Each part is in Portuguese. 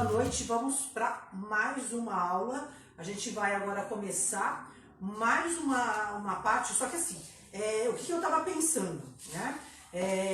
Boa noite, vamos para mais uma aula. A gente vai agora começar mais uma parte, só que assim, o que eu estava pensando, né?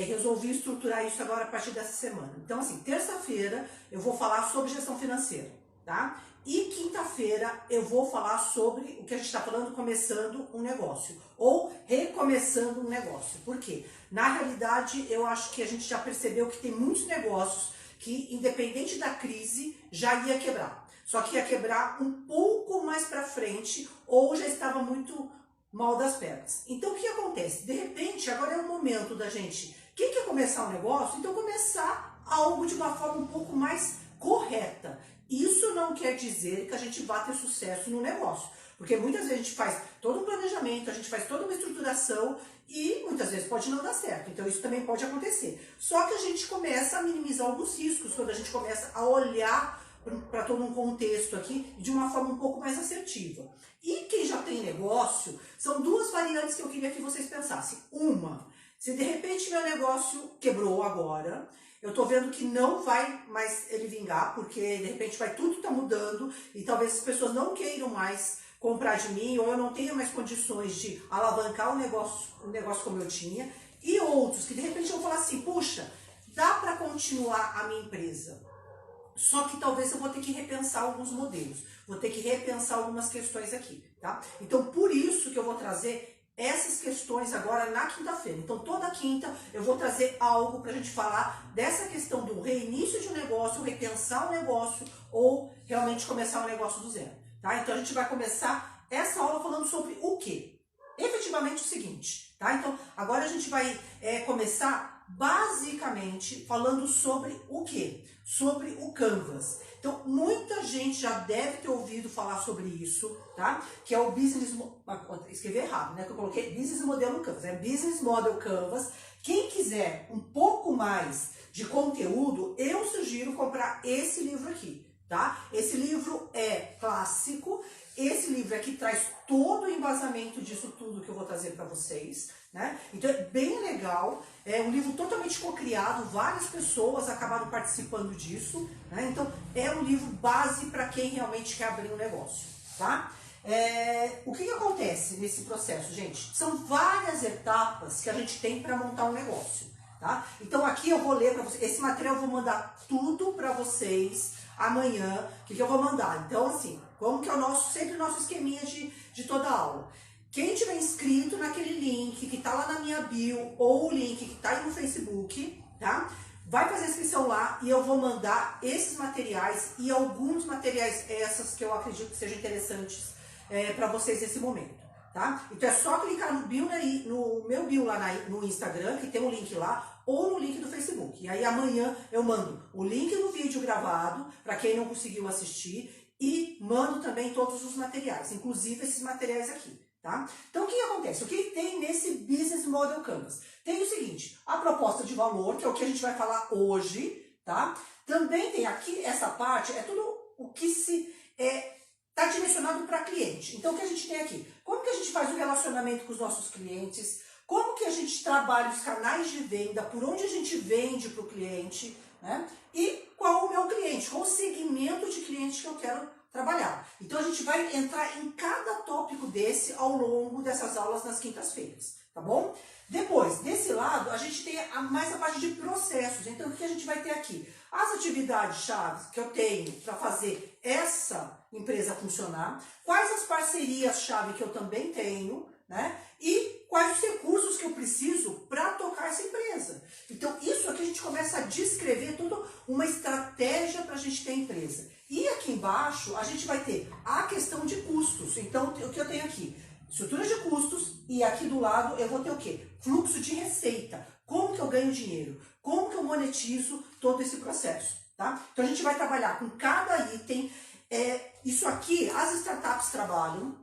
Resolvi estruturar isso agora a partir dessa semana. Então assim, terça-feira eu vou falar sobre gestão financeira, tá? E quinta-feira eu vou falar sobre o que a gente está falando, começando um negócio ou recomeçando um negócio. Por quê? Na realidade, eu acho que a gente já percebeu que tem muitos negócios que, independente da crise, já ia quebrar. Só que ia quebrar um pouco mais para frente ou já estava muito mal das pernas. Então, o que acontece? De repente, agora é o momento da gente... Quem quer começar um negócio? Então, começar algo de uma forma um pouco mais correta. Isso não quer dizer que a gente vá ter sucesso no negócio. Porque muitas vezes a gente faz todo um planejamento, a gente faz toda uma estruturação e muitas vezes pode não dar certo. Então isso também pode acontecer. Só que a gente começa a minimizar alguns riscos quando a gente começa a olhar para todo um contexto aqui de uma forma um pouco mais assertiva. E quem já tem negócio, são duas variantes que eu queria que vocês pensassem. Uma, se de repente meu negócio quebrou agora, eu tô vendo que não vai mais ele vingar, porque de repente tudo tá mudando e talvez as pessoas não queiram mais comprar de mim, ou eu não tenha mais condições de alavancar o negócio como eu tinha, e outros que de repente eu vou falar assim, puxa, dá para continuar a minha empresa, só que talvez eu vou ter que repensar alguns modelos, vou ter que repensar algumas questões aqui, tá? Então por isso que eu vou trazer essas questões agora na quinta-feira. Então toda quinta eu vou trazer algo para a gente falar dessa questão do reinício de um negócio, repensar o negócio ou realmente começar um negócio do zero. Tá? Então a gente vai começar essa aula falando sobre o quê? Efetivamente o seguinte, tá? Então agora a gente vai começar basicamente falando sobre o quê? Sobre o Canvas. Então muita gente já deve ter ouvido falar sobre isso, tá? Que é o Business... Escrevi errado, né? Que eu coloquei Business Model Canvas. É Business Model Canvas. Quem quiser um pouco mais de conteúdo, eu sugiro comprar esse livro aqui. Tá? Esse livro é clássico, esse livro aqui traz todo o embasamento disso tudo que eu vou trazer para vocês, né? Então é bem legal, é um livro totalmente co-criado, várias pessoas acabaram participando disso, né? Então é um livro base para quem realmente quer abrir um negócio, tá? O que acontece nesse processo, gente? São várias etapas que a gente tem para montar um negócio, tá? Então aqui eu vou ler para vocês, esse material eu vou mandar tudo para vocês amanhã, o que eu vou mandar. Então assim, como que é sempre o nosso esqueminha de toda aula. Quem tiver inscrito naquele link que tá lá na minha bio, ou o link que tá aí no Facebook, tá? Vai fazer a inscrição lá e eu vou mandar esses materiais e alguns materiais essas que eu acredito que sejam interessantes para vocês nesse momento. Tá? Então é só clicar no meu bio lá no Instagram, que tem um link lá, ou no link do Facebook. E aí amanhã eu mando o link do vídeo gravado, para quem não conseguiu assistir, e mando também todos os materiais, inclusive esses materiais aqui. Tá? Então o que acontece? O que tem nesse Business Model Canvas? Tem o seguinte, a proposta de valor, que é o que a gente vai falar hoje, tá? Também tem aqui, essa parte, é tudo o que está direcionado para cliente. Então o que a gente tem aqui? Como que a gente faz o relacionamento com os nossos clientes? Como que a gente trabalha os canais de venda? Por onde a gente vende para o cliente? Né? E qual o meu cliente? Qual o segmento de cliente que eu quero trabalhar? Então a gente vai entrar em cada tópico desse ao longo dessas aulas nas quintas-feiras, tá bom? Depois, desse lado, a gente tem mais a parte de processos. Então o que a gente vai ter aqui? As atividades-chave que eu tenho para fazer essa empresa funcionar, quais as parcerias-chave que eu também tenho, né? E quais os recursos que eu preciso para tocar essa empresa. Então isso aqui a gente começa a descrever toda uma estratégia para a gente ter a empresa. E aqui embaixo a gente vai ter a questão de custos. Então o que eu tenho aqui? Estrutura de custos, e aqui do lado eu vou ter o quê? Fluxo de receita. Como que eu ganho dinheiro? Como que eu monetizo todo esse processo? Tá? Então a gente vai trabalhar com cada item. Isso aqui as startups trabalham,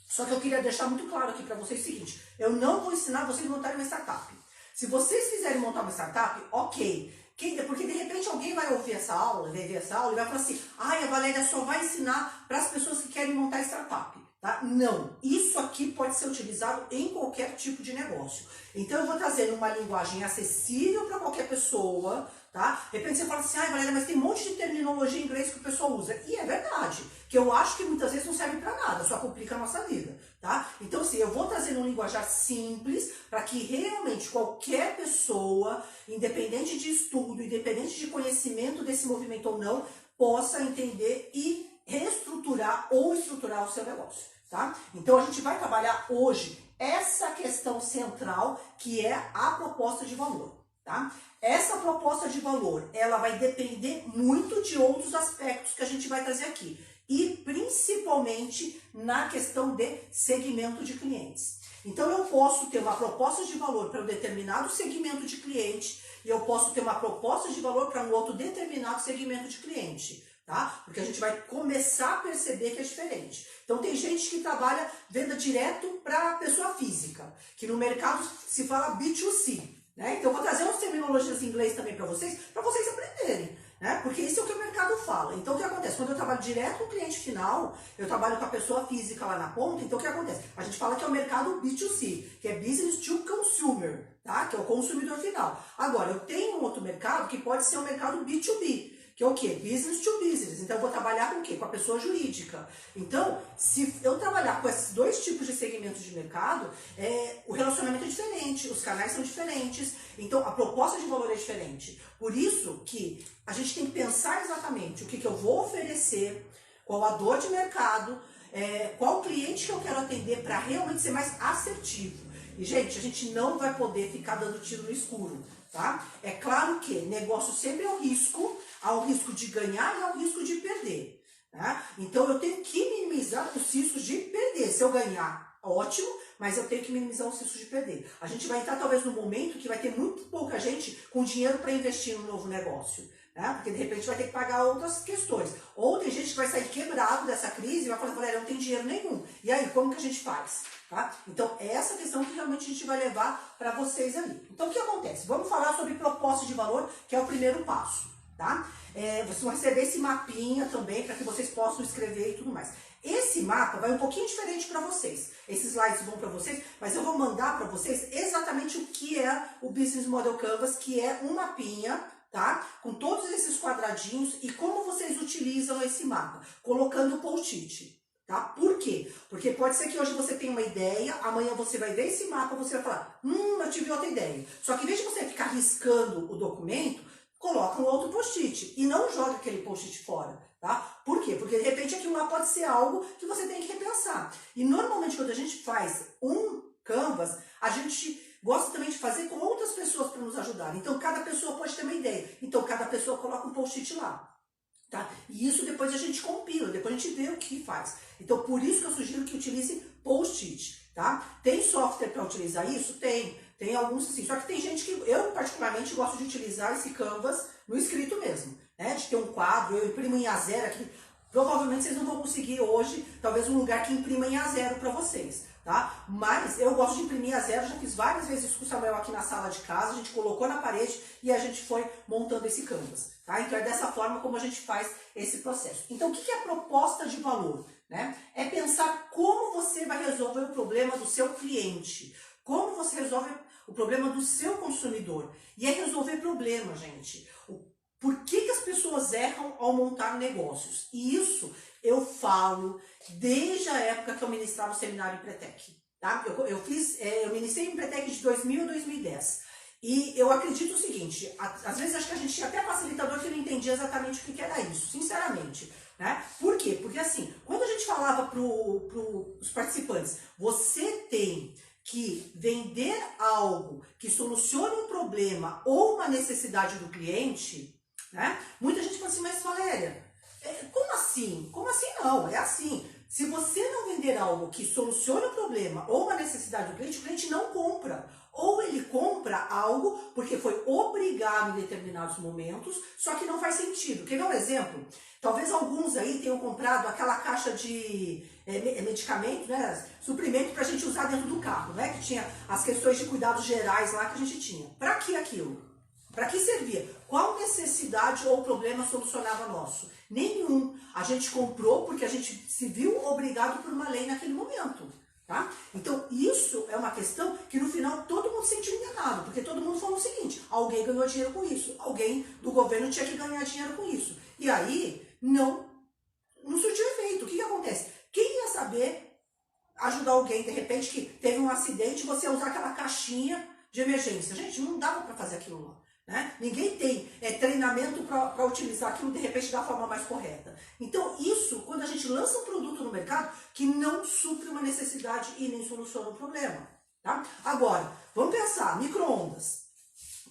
só que eu queria deixar muito claro aqui para vocês o seguinte, eu não vou ensinar vocês a montarem uma startup. Se vocês quiserem montar uma startup, ok. Porque de repente alguém vai ouvir essa aula, vai ver essa aula e vai falar assim, a Valéria só vai ensinar para as pessoas que querem montar startup. Tá? Não, isso aqui pode ser utilizado em qualquer tipo de negócio. Então eu vou trazer uma linguagem acessível para qualquer pessoa, tá? De repente você fala assim, ai Valéria, mas tem um monte de terminologia em inglês que o pessoal usa. E é verdade, que eu acho que muitas vezes não serve para nada, só complica a nossa vida, tá? Então assim, eu vou trazer um linguajar simples para que realmente qualquer pessoa, independente de estudo, independente de conhecimento desse movimento ou não, possa entender e reestruturar ou estruturar o seu negócio, tá? Então a gente vai trabalhar hoje essa questão central, que é a proposta de valor, tá? Essa proposta de valor, ela vai depender muito de outros aspectos que a gente vai trazer aqui, e principalmente na questão de segmento de clientes. Então eu posso ter uma proposta de valor para um determinado segmento de cliente e eu posso ter uma proposta de valor para um outro determinado segmento de cliente, tá? Porque a gente vai começar a perceber que é diferente. Então tem gente que trabalha venda direto para pessoa física, que no mercado se fala B2C, né? Então eu vou trazer umas terminologias em inglês também para vocês aprenderem, né? Porque isso é o que o mercado fala. Então o que acontece? Quando eu trabalho direto com o cliente final, eu trabalho com a pessoa física lá na ponta, então o que acontece? A gente fala que é o mercado B2C, que é Business to Consumer, tá? Que é o consumidor final. Agora, eu tenho um outro mercado que pode ser o mercado B2B, que é o quê? Business to business. Então eu vou trabalhar com o quê? Com a pessoa jurídica. Então, se eu trabalhar com esses dois tipos de segmentos de mercado, o relacionamento é diferente, os canais são diferentes, então a proposta de valor é diferente. Por isso que a gente tem que pensar exatamente o que eu vou oferecer, qual a dor de mercado, qual cliente que eu quero atender para realmente ser mais assertivo. E, gente, a gente não vai poder ficar dando tiro no escuro, tá? É claro que negócio sempre é um risco, há o risco de ganhar e há o risco de perder, né? Então eu tenho que minimizar os riscos de perder. Se eu ganhar, ótimo, mas eu tenho que minimizar os riscos de perder. A gente vai entrar talvez no momento que vai ter muito pouca gente com dinheiro para investir no novo negócio, né? Porque de repente vai ter que pagar outras questões. Ou tem gente que vai sair quebrado dessa crise e vai falar, Valéria, não tem dinheiro nenhum. E aí, como que a gente faz? Tá? Então, é essa questão que realmente a gente vai levar para vocês ali. Então, o que acontece? Vamos falar sobre proposta de valor, que é o primeiro passo, tá? Vocês vão receber esse mapinha também, para que vocês possam escrever e tudo mais. Esse mapa vai um pouquinho diferente para vocês. Esses slides vão para vocês, mas eu vou mandar para vocês exatamente o que é o Business Model Canvas, que é um mapinha, tá? Com todos esses quadradinhos e como vocês utilizam esse mapa, colocando post-it. Tá? Por quê? Porque pode ser que hoje você tenha uma ideia, amanhã você vai ver esse mapa, você vai falar, eu tive outra ideia. Só que em vez de você ficar riscando o documento, coloca um outro post-it e não joga aquele post-it fora, tá? Por quê? Porque de repente aquilo lá pode ser algo que você tem que repensar. E normalmente quando a gente faz um canvas, a gente gosta também de fazer com outras pessoas para nos ajudar. Então cada pessoa pode ter uma ideia. Então cada pessoa coloca um post-it lá. Tá? E isso depois a gente compila, depois a gente vê o que faz. Então, por isso que eu sugiro que utilize post-it, tá? Tem software para utilizar isso? Tem alguns sim. Só que tem gente que, eu particularmente gosto de utilizar esse Canvas no escrito mesmo, né? De ter um quadro, eu imprimo em A0 aqui. Provavelmente vocês não vão conseguir hoje, talvez um lugar que imprima em A0 para vocês, tá? Mas eu gosto de imprimir A0, já fiz várias vezes isso com o Samuel aqui na sala de casa, a gente colocou na parede e a gente foi montando esse Canvas, tá? Então é dessa forma como a gente faz esse processo. Então o que é proposta de valor, né? É pensar como você vai resolver o problema do seu cliente, como você resolve o problema do seu consumidor. E é resolver problema, gente. Por que as pessoas erram ao montar negócios? E isso eu falo desde a época que eu ministrava o seminário Empretec. Tá? Eu ministrei o Empretec de 2000 a 2010. E eu acredito o seguinte, às vezes acho que a gente tinha até facilitador que não entendia exatamente o que era isso, sinceramente. Né? Por quê? Porque assim, quando a gente falava para os participantes, você tem que vender algo que solucione um problema ou uma necessidade do cliente, né? Muita gente fala assim, mas Valéria, como assim? Como assim não? É assim. Se você não vender algo que solucione um problema ou uma necessidade do cliente, o cliente não compra. Ou ele compra algo porque foi obrigado em determinados momentos, só que não faz sentido. Quer ver um exemplo? Talvez alguns aí tenham comprado aquela caixa de medicamento, né? Suprimento para a gente usar dentro do carro, né? Que tinha as questões de cuidados gerais lá que a gente tinha. Para que aquilo? Para que servia? Qual necessidade ou problema solucionava nosso? Nenhum. A gente comprou porque a gente se viu obrigado por uma lei naquele momento. Tá? Então, isso é uma questão que no final todo mundo se sentiu enganado, porque todo mundo falou o seguinte: alguém ganhou dinheiro com isso, alguém do governo tinha que ganhar dinheiro com isso. E aí, não surtiu efeito. O que acontece? Quem ia saber ajudar alguém, de repente, que teve um acidente, você usar aquela caixinha de emergência? Gente, não dava para fazer aquilo lá. Né? Ninguém tem treinamento para utilizar aquilo de repente da forma mais correta. Então isso, quando a gente lança um produto no mercado que não supre uma necessidade e nem soluciona um problema. Tá? Agora, vamos pensar, micro-ondas.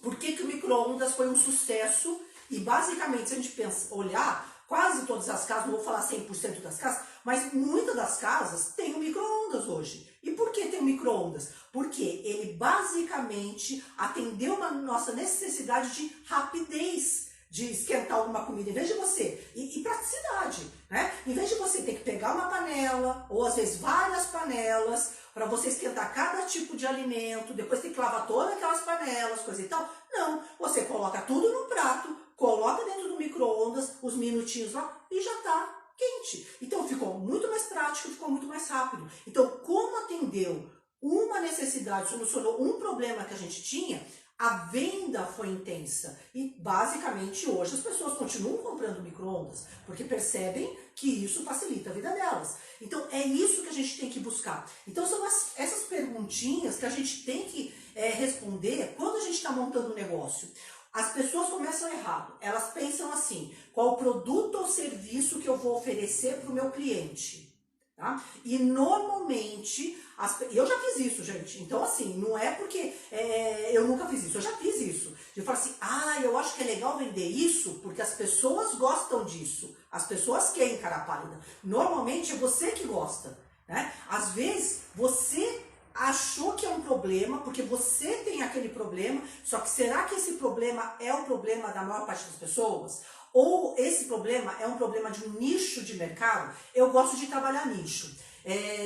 Por que o micro-ondas foi um sucesso? E basicamente, se a gente olhar, quase todas as casas, não vou falar 100% das casas, mas muitas das casas têm um micro-ondas hoje. E por que tem um micro-ondas? Porque ele basicamente atendeu a nossa necessidade de rapidez de esquentar alguma comida. Em vez de você, e praticidade, né? Em vez de você ter que pegar uma panela, ou às vezes várias panelas, para você esquentar cada tipo de alimento, depois tem que lavar todas aquelas panelas, coisa e tal. Não, você coloca tudo no prato, coloca dentro do micro-ondas, os minutinhos lá, e já está quente. Então ficou muito mais prático, ficou muito mais rápido. Então, como atendeu uma necessidade, solucionou um problema que a gente tinha, a venda foi intensa. E basicamente hoje as pessoas continuam comprando micro-ondas, porque percebem que isso facilita a vida delas. Então é isso que a gente tem que buscar. Então são essas perguntinhas que a gente tem que responder quando a gente está montando um negócio. As pessoas começam errado. Elas pensam assim: qual o produto ou serviço que eu vou oferecer para o meu cliente? Tá? E normalmente, eu já fiz isso, gente. Então assim, não é porque eu nunca fiz isso, eu já fiz isso. Eu falo assim: eu acho que é legal vender isso porque as pessoas gostam disso. As pessoas querem cara pálida. Normalmente é você que gosta, né? Às vezes você achou que é um problema, porque você tem aquele problema, só que será que esse problema é o problema da maior parte das pessoas? Ou esse problema é um problema de um nicho de mercado? Eu gosto de trabalhar nicho.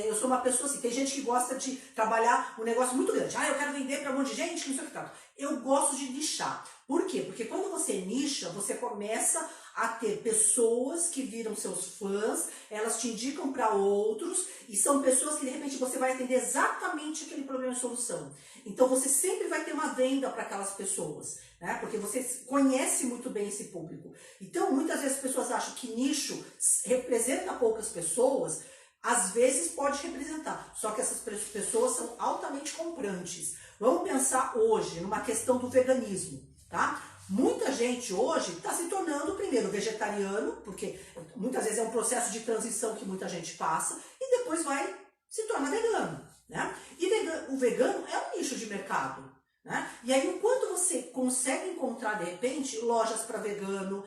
Eu sou uma pessoa assim, tem gente que gosta de trabalhar um negócio muito grande. Eu quero vender para um monte de gente, que não sei o que tal. Eu gosto de nichar. Por quê? Porque quando você nicha, você começa a ter pessoas que viram seus fãs, elas te indicam para outros, e são pessoas que de repente você vai atender exatamente aquele problema e solução. Então você sempre vai ter uma venda para aquelas pessoas, né? Porque você conhece muito bem esse público. Então muitas vezes as pessoas acham que nicho representa poucas pessoas. Às vezes pode representar, só que essas pessoas são altamente comprantes. Vamos pensar hoje numa questão do veganismo, tá? Muita gente hoje está se tornando primeiro vegetariano, porque muitas vezes é um processo de transição que muita gente passa, e depois vai se tornar vegano, né? E o vegano é um nicho de mercado, né? E aí, enquanto você consegue encontrar, de repente, lojas para vegano,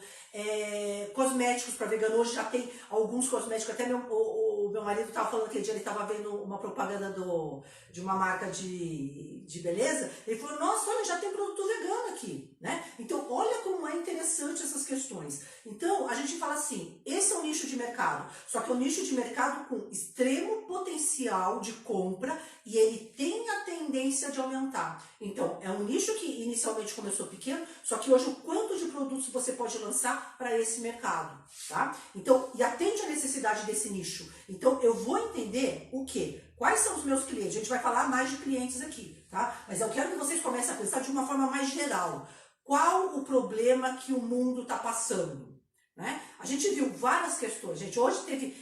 cosméticos para vegano, hoje já tem alguns cosméticos, até o meu marido estava falando que ele estava vendo uma propaganda de uma marca de beleza, ele falou: nossa, olha, já tem produto vegano aqui, né? Então, olha como é interessante essas questões. Então, a gente fala assim, esse é um nicho de mercado, só que é um nicho de mercado com extremo potencial de compra e ele tem a tendência de aumentar. Então, é um nicho que inicialmente começou pequeno, só que hoje o quanto de produtos você pode lançar para esse mercado, tá? Então, e atende a necessidade desse nicho. Então, eu vou entender o quê? Quais são os meus clientes? A gente vai falar mais de clientes aqui, tá? Mas eu quero que vocês comecem a pensar de uma forma mais geral. Qual o problema que o mundo está passando? Né? A gente viu várias questões. Gente, hoje teve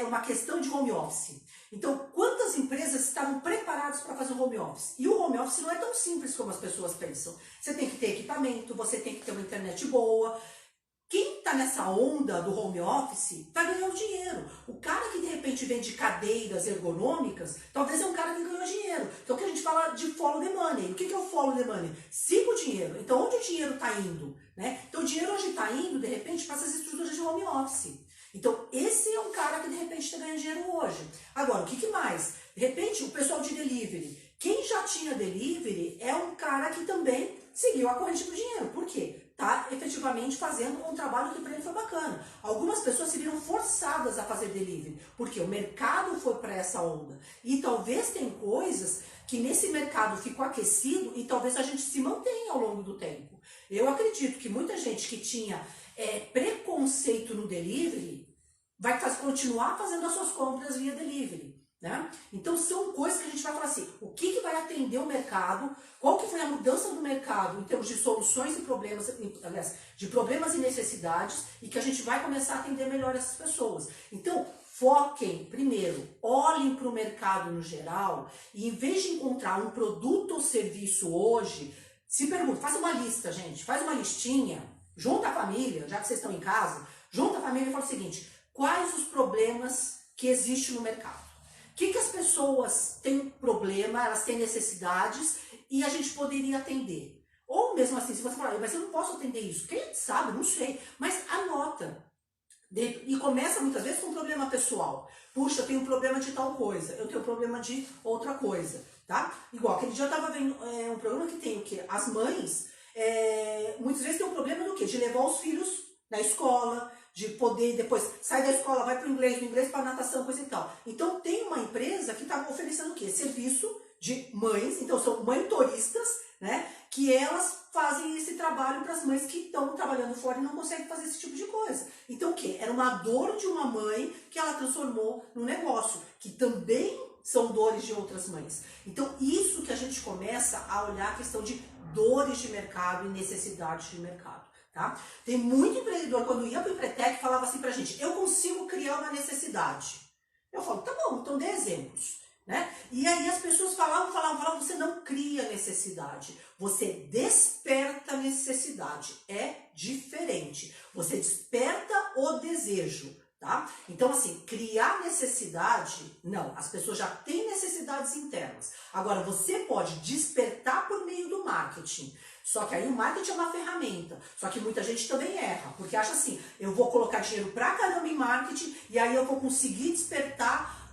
uma questão de home office. Então, quantas empresas estavam preparadas para fazer o home office? E o home office não é tão simples como as pessoas pensam. Você tem que ter equipamento, você tem que ter uma internet boa. Quem está nessa onda do home office está ganhando dinheiro. O cara que de repente vende cadeiras ergonômicas, talvez é um cara que ganhou dinheiro. Então, o que a gente fala de follow the money. O que é o follow the money? Siga o dinheiro. Então, onde o dinheiro está indo? Né? Então, o dinheiro hoje está indo, de repente, para essas estruturas de home office. Então, esse é um cara que, de repente, está ganhando dinheiro hoje. Agora, o que mais? De repente, o pessoal de delivery. Quem já tinha delivery é um cara que também seguiu a corrente do dinheiro. Por quê? Está efetivamente fazendo um trabalho que para ele foi bacana. Algumas pessoas se viram forçadas a fazer delivery, porque o mercado foi para essa onda. E talvez tem coisas que nesse mercado ficou aquecido e talvez a gente se mantenha ao longo do tempo. Eu acredito que muita gente que tinha preconceito no delivery vai continuar fazendo as suas compras via delivery. né? Então são coisas que a gente vai falar assim, o que vai atender o mercado, qual que foi a mudança do mercado em termos de soluções e problemas, aliás, de problemas e necessidades, e que a gente vai começar a atender melhor essas pessoas. Então, foquem, primeiro, olhem para o mercado no geral, e em vez de encontrar um produto ou serviço hoje, se pergunta, faz uma lista, gente, faz uma listinha, junta a família, já que vocês estão em casa, junta a família e fala o seguinte, quais os problemas que existem no mercado? O que as pessoas têm problema, elas têm necessidades e a gente poderia atender? Ou mesmo assim, se você falar, mas eu não posso atender isso, quem sabe, não sei, mas anota. E começa muitas vezes com um problema pessoal. Puxa, eu tenho um problema de tal coisa, eu tenho um problema de outra coisa, tá? Igual, aquele dia eu estava vendo um programa que tem o quê? As mães, muitas vezes tem um problema do quê? De levar os filhos na escola, de poder depois sair da escola, vai para o inglês, do inglês para a natação, coisa e tal. Então tem uma empresa que está oferecendo o quê? Serviço de mães, então são mentoristas, né? Que elas fazem esse trabalho para as mães que estão trabalhando fora e não conseguem fazer esse tipo de coisa. Então o quê? Era uma dor de uma mãe que ela transformou num negócio, que também são dores de outras mães. Então isso que a gente começa a olhar a questão de dores de mercado e necessidades de mercado. Tá? Tem muito empreendedor, quando ia para o Empretec, falava assim pra gente, eu consigo criar uma necessidade. Eu falo, tá bom, então dê exemplos. Né? E aí as pessoas falavam, você não cria necessidade, você desperta necessidade, é diferente. Você desperta o desejo. Tá? Então, assim, criar necessidade, não, as pessoas já têm necessidades internas. Agora, você pode despertar por meio do marketing. Só que aí o marketing é uma ferramenta. Só que muita gente também erra, porque acha assim, eu vou colocar dinheiro pra caramba em marketing e aí eu vou conseguir despertar,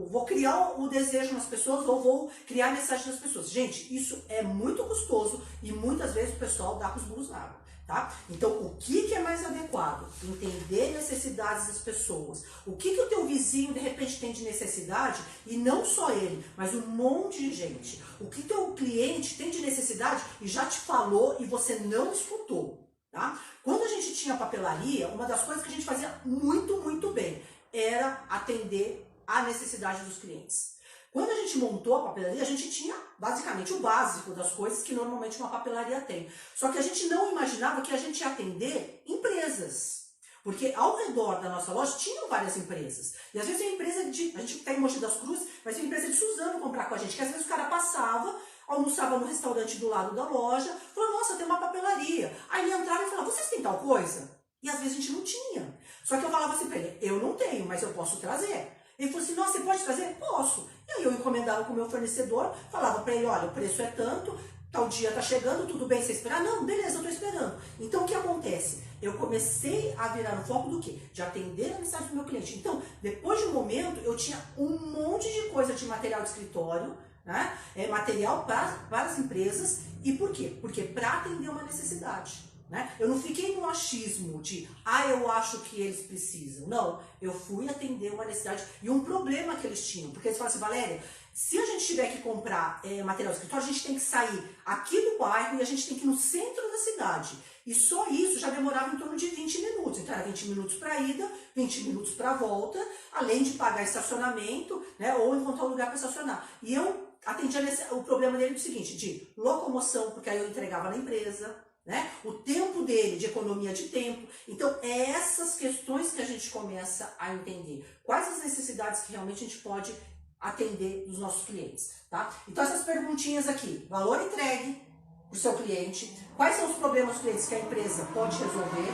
vou criar o desejo nas pessoas ou vou criar a mensagem nas pessoas. Gente, isso é muito custoso e muitas vezes o pessoal dá com os burros na água. Tá? Então, o que é mais adequado? Entender necessidades das pessoas. O que o teu vizinho, de repente, tem de necessidade, e não só ele, mas um monte de gente. O que teu cliente tem de necessidade e já te falou e você não escutou. Tá? Quando a gente tinha papelaria, uma das coisas que a gente fazia muito bem era atender a necessidade dos clientes. Quando a gente montou a papelaria, a gente tinha basicamente o básico das coisas que normalmente uma papelaria tem. Só que a gente não imaginava que a gente ia atender empresas. Porque ao redor da nossa loja tinham várias empresas. E às vezes a empresa a gente está em Mogi das Cruzes, mas tem empresa de Suzano comprar com a gente. Que às vezes o cara passava, almoçava no restaurante do lado da loja, falou, nossa, tem uma papelaria. Aí ele entrava e falava, vocês têm tal coisa? E às vezes a gente não tinha. Só que eu falava assim para ele, eu não tenho, mas eu posso trazer. Ele falou assim, nossa, você pode trazer? Posso. E aí eu encomendava com o meu fornecedor, falava para ele, olha, o preço é tanto, tal dia tá chegando, tudo bem você esperar? Não, beleza, eu tô esperando. Então o que acontece? Eu comecei a virar no foco do quê? De atender a mensagem do meu cliente. Então, depois de um momento, eu tinha um monte de coisa de material de escritório, né? Material para as empresas. E por quê? Porque para atender uma necessidade. Né? Eu não fiquei no achismo de, eu acho que eles precisam. Não, eu fui atender uma necessidade e um problema que eles tinham. Porque eles falaram assim, Valéria, se a gente tiver que comprar material de escritório, a gente tem que sair aqui do bairro e a gente tem que ir no centro da cidade. E só isso já demorava em torno de 20 minutos. Então era 20 minutos para ida, 20 minutos para volta, além de pagar estacionamento, né, ou encontrar um lugar para estacionar. E eu atendia o problema dele do seguinte, de locomoção, porque aí eu entregava na empresa, né? O tempo dele, de economia de tempo. Então, é essas questões que a gente começa a entender. Quais as necessidades que realmente a gente pode atender dos nossos clientes, tá? Então, essas perguntinhas aqui. Valor entregue para o seu cliente. Quais são os problemas dos clientes que a empresa pode resolver?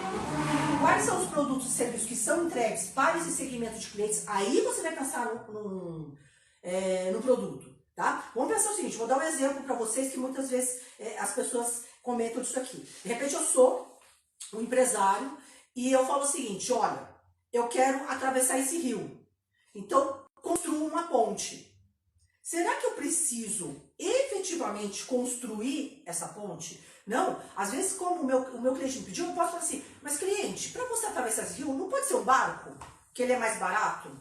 Quais são os produtos e serviços que são entregues para esse segmento de clientes? Aí você vai pensar no produto, tá? Vamos pensar o seguinte, vou dar um exemplo para vocês que muitas vezes as pessoas comentam disso aqui. De repente eu sou um empresário e eu falo o seguinte, olha, eu quero atravessar esse rio. Então, construo uma ponte. Será que eu preciso efetivamente construir essa ponte? Não. Às vezes, como o meu cliente me pediu, eu posso falar assim, mas cliente, para você atravessar esse rio, não pode ser um barco? Que ele é mais barato?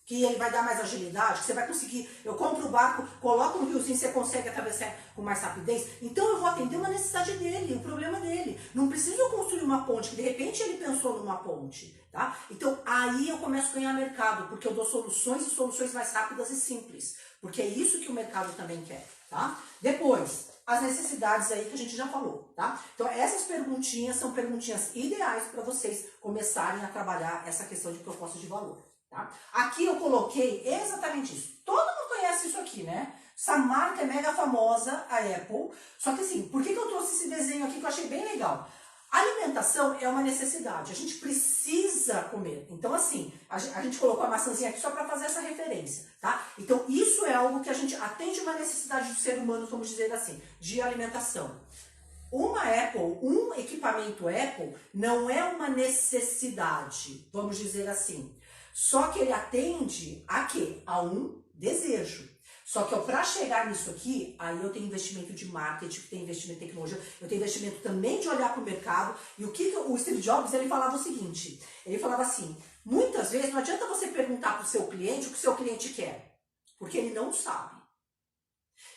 que ele vai dar mais agilidade, que você vai conseguir, eu compro o barco, coloco no riozinho, você consegue atravessar com mais rapidez, então eu vou atender uma necessidade dele, o problema dele. Não preciso construir uma ponte, que de repente ele pensou numa ponte, tá? Então aí eu começo a ganhar mercado, porque eu dou soluções e soluções mais rápidas e simples, porque é isso que o mercado também quer, tá? Depois, as necessidades aí que a gente já falou, tá? Então essas perguntinhas são perguntinhas ideais para vocês começarem a trabalhar essa questão de proposta de valor. Tá? Aqui eu coloquei exatamente isso. Todo mundo conhece isso aqui, né? Essa marca é mega famosa, a Apple. Só que assim, por que eu trouxe esse desenho aqui que eu achei bem legal? A alimentação é uma necessidade, a gente precisa comer. Então assim, a gente colocou a maçãzinha aqui só para fazer essa referência, tá? Então isso é algo que a gente atende uma necessidade do ser humano, vamos dizer assim, de alimentação. Uma Apple, um equipamento Apple, não é uma necessidade, vamos dizer assim. Só que ele atende a quê? A um desejo. Só que para chegar nisso aqui, aí eu tenho investimento de marketing, tenho investimento em tecnologia, eu tenho investimento também de olhar para o mercado. E o que o Steve Jobs, ele falava o seguinte, ele falava assim, muitas vezes não adianta você perguntar para o seu cliente o que o seu cliente quer, porque ele não sabe.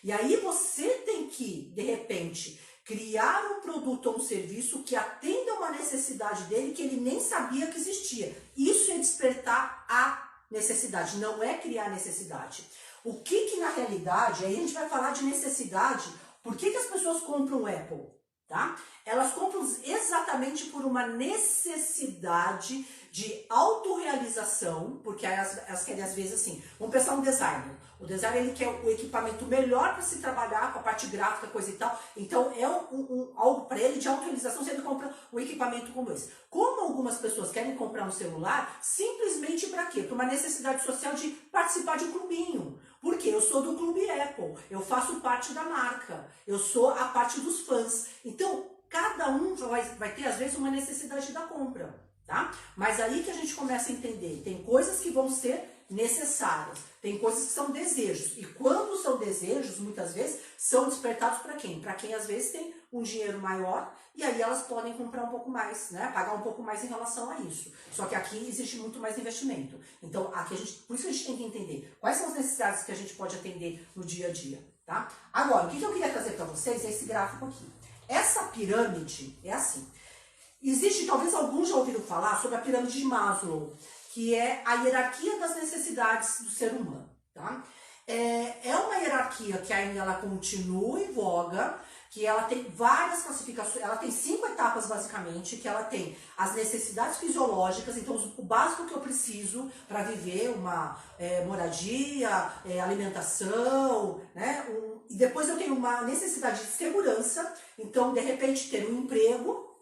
E aí você tem que, de repente, criar um produto ou um serviço que atenda uma necessidade dele que ele nem sabia que existia. Isso é despertar a necessidade, não é criar necessidade. O que na realidade, aí a gente vai falar de necessidade, por que as pessoas compram Apple? Tá? Elas compram exatamente por uma necessidade de autorrealização, porque elas querem às vezes assim, vamos pensar um designer. O designer ele quer o equipamento melhor para se trabalhar com a parte gráfica, coisa e tal. Então é algo para ele de autorrealização se ele compra um equipamento como esse. Como algumas pessoas querem comprar um celular, simplesmente para quê? Para uma necessidade social de participar de um clubinho. Porque eu sou do clube Apple, eu faço parte da marca, eu sou a parte dos fãs. Então, cada um vai ter, às vezes, uma necessidade da compra, tá? Mas aí que a gente começa a entender, tem coisas que vão ser necessárias, tem coisas que são desejos. E quando são desejos, muitas vezes, são despertados para quem? Para quem, às vezes, tem um dinheiro maior e aí elas podem comprar um pouco mais, né? Pagar um pouco mais em relação a isso. Só que aqui existe muito mais investimento. Então, aqui por isso que a gente tem que entender quais são as necessidades que a gente pode atender no dia a dia, tá? Agora, o que eu queria trazer para vocês é esse gráfico aqui. Essa pirâmide é assim. Existe, talvez alguns já ouviram falar sobre a pirâmide de Maslow, que é a hierarquia das necessidades do ser humano, tá? É uma hierarquia que ainda ela continua em voga, que ela tem várias classificações, ela tem 5 etapas basicamente, que ela tem as necessidades fisiológicas, então o básico que eu preciso para viver, uma moradia, alimentação, né? E depois eu tenho uma necessidade de segurança, então de repente ter um emprego,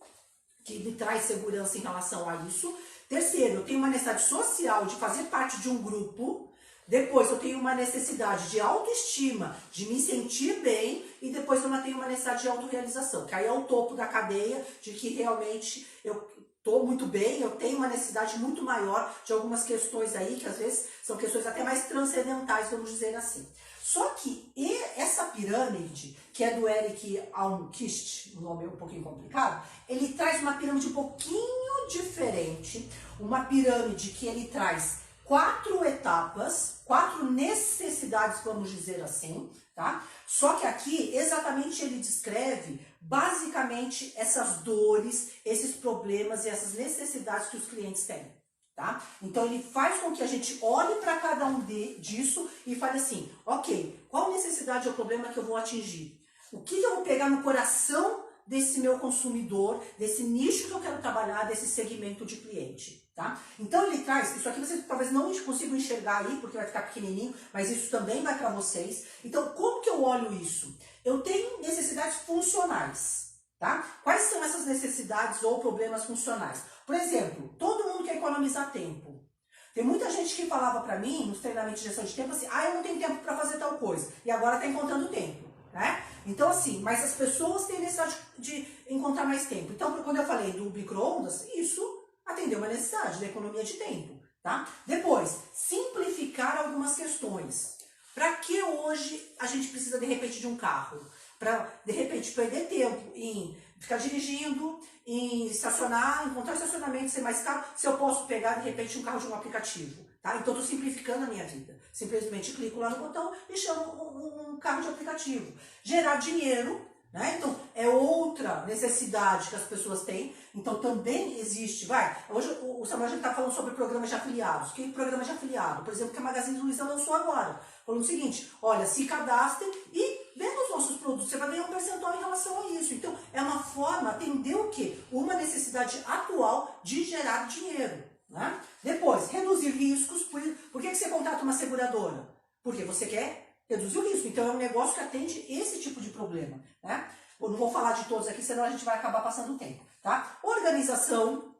que me traz segurança em relação a isso. Terceiro, eu tenho uma necessidade social de fazer parte de um grupo. Depois eu tenho uma necessidade de autoestima, de me sentir bem. E depois eu tenho uma necessidade de autorrealização, que aí é o topo da cadeia, de que realmente eu estou muito bem, eu tenho uma necessidade muito maior de algumas questões aí, que às vezes são questões até mais transcendentais, vamos dizer assim. Só que essa pirâmide, que é do Eric Almquist, o nome é um pouquinho complicado, ele traz uma pirâmide um pouquinho diferente, uma pirâmide que ele traz 4 etapas, 4 necessidades, vamos dizer assim, tá? Só que aqui, exatamente, ele descreve basicamente essas dores, esses problemas e essas necessidades que os clientes têm. Tá? Então ele faz com que a gente olhe para cada um disso e fale assim, ok, qual necessidade ou problema que eu vou atingir? O que eu vou pegar no coração desse meu consumidor, desse nicho que eu quero trabalhar, desse segmento de cliente? Tá? Então ele traz, isso aqui vocês talvez não consigam enxergar aí, porque vai ficar pequenininho, mas isso também vai para vocês. Então como que eu olho isso? Eu tenho necessidades funcionais. Tá? Quais são essas necessidades ou problemas funcionais? Por exemplo, todo mundo quer economizar tempo. Tem muita gente que falava para mim, nos treinamentos de gestão de tempo, assim, eu não tenho tempo para fazer tal coisa. E agora está encontrando tempo. Né? Então, assim, mas as pessoas têm necessidade de encontrar mais tempo. Então, quando eu falei do micro-ondas, isso atendeu uma necessidade da economia de tempo. Tá? Depois, simplificar algumas questões. Para que hoje a gente precisa, de repente, de um carro? Para, de repente, perder tempo em ficar dirigindo, em estacionar, encontrar estacionamento ser mais caro, se eu posso pegar, de repente, um carro de um aplicativo. Tá? Então, estou simplificando a minha vida. Simplesmente clico lá no botão e chamo um carro de aplicativo. Gerar dinheiro, né? Então, é outra necessidade que as pessoas têm. Então, também existe, hoje o Samuel está falando sobre programas de afiliados. Que programa de afiliado? Por exemplo, que a Magazine Luiza lançou agora. Falando o seguinte, olha, se cadastrem e venda os nossos produtos, você vai ganhar um percentual em relação a isso. Então, é uma forma, atender o quê? Uma necessidade atual de gerar dinheiro. Né? Depois, reduzir riscos. Por que você contrata uma seguradora? Porque você quer reduzir o risco. Então, é um negócio que atende esse tipo de problema. Né? Eu não vou falar de todos aqui, senão a gente vai acabar passando o tempo. Tá? Organização,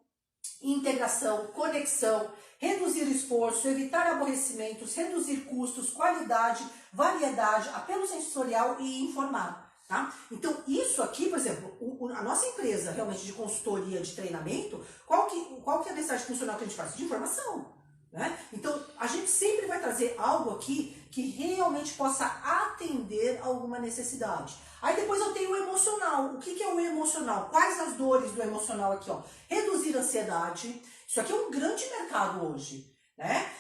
integração, conexão, reduzir esforço, evitar aborrecimentos, reduzir custos, qualidade, variedade, apelo sensorial e informar. Tá? Então, isso aqui, por exemplo, a nossa empresa realmente de consultoria, de treinamento, qual que é a necessidade funcional que a gente faz? De informação. Né? Então, a gente sempre vai trazer algo aqui que realmente possa atender alguma necessidade. Aí depois eu tenho o emocional. O que é o emocional? Quais as dores do emocional aqui? Ó? Reduzir a ansiedade. Isso aqui é um grande mercado hoje. Né?